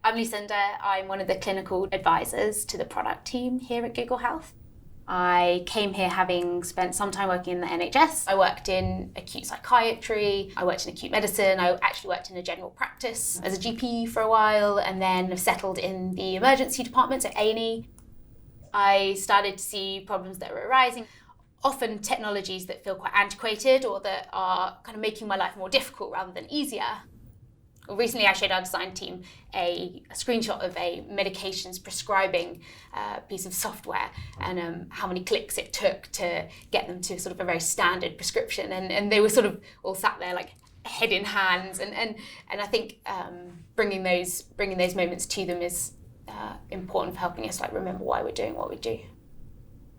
I'm Lucinda. I'm one of the clinical advisors to the product team here at Google Health. I came here having spent some time working in the NHS. I worked in acute psychiatry, I worked in acute medicine, I actually worked in a general practice as a GP for a while, and then settled in the emergency department at A&E. I started to see problems that were arising, often technologies that feel quite antiquated or that are kind of making my life more difficult rather than easier. Recently, I showed our design team a screenshot of a medications prescribing piece of software and how many clicks it took to get them to sort of a very standard prescription. And they were sort of all sat there like head in hands. And I think bringing those moments to them is important for helping us like remember why we're doing what we do.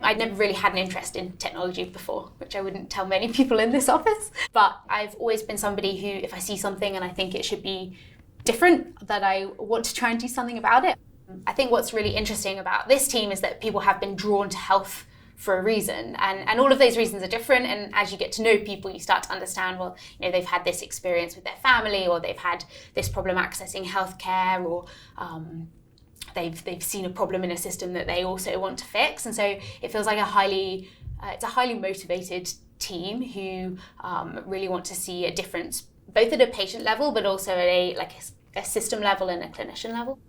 I'd never really had an interest in technology before, which I wouldn't tell many people in this office. But I've always been somebody who, if I see something and I think it should be different, that I want to try and do something about it. I think what's really interesting about this team is that people have been drawn to health for a reason. And all of those reasons are different. And as you get to know people, you start to understand, well, you know, they've had this experience with their family, or they've had this problem accessing healthcare, or they've seen a problem in a system that they also want to fix. And so it feels like it's a highly motivated team who really want to see a difference, both at a patient level, but also at a system level and a clinician level.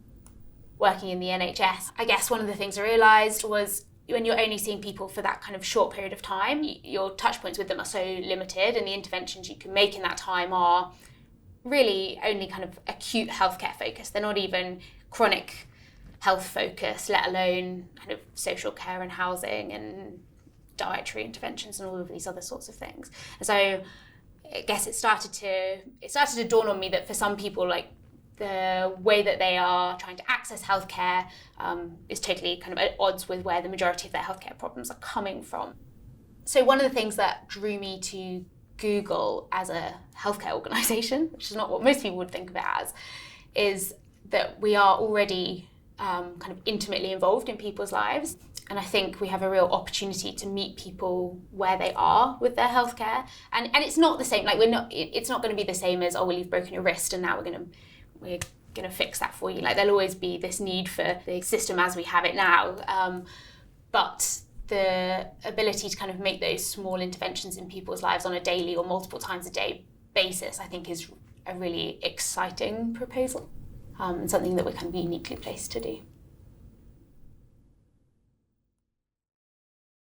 Working in the NHS, I guess one of the things I realised was when you're only seeing people for that kind of short period of time, your touch points with them are so limited, and the interventions you can make in that time are really only kind of acute healthcare focused. They're not even chronic health focus, let alone kind of social care and housing and dietary interventions and all of these other sorts of things. And so I guess it started to dawn on me that for some people, like the way that they are trying to access healthcare is totally kind of at odds with where the majority of their healthcare problems are coming from. So one of the things that drew me to Google as a healthcare organisation, which is not what most people would think of it as, is that we are already kind of intimately involved in people's lives. And I think we have a real opportunity to meet people where they are with their healthcare. And it's not the same, like it's not going to be the same as, oh, well, you've broken your wrist and now we're going to fix that for you. Like there'll always be this need for the system as we have it now. But the ability to kind of make those small interventions in people's lives on a daily or multiple times a day basis, I think is a really exciting proposal. And something that we're kind of uniquely placed to do.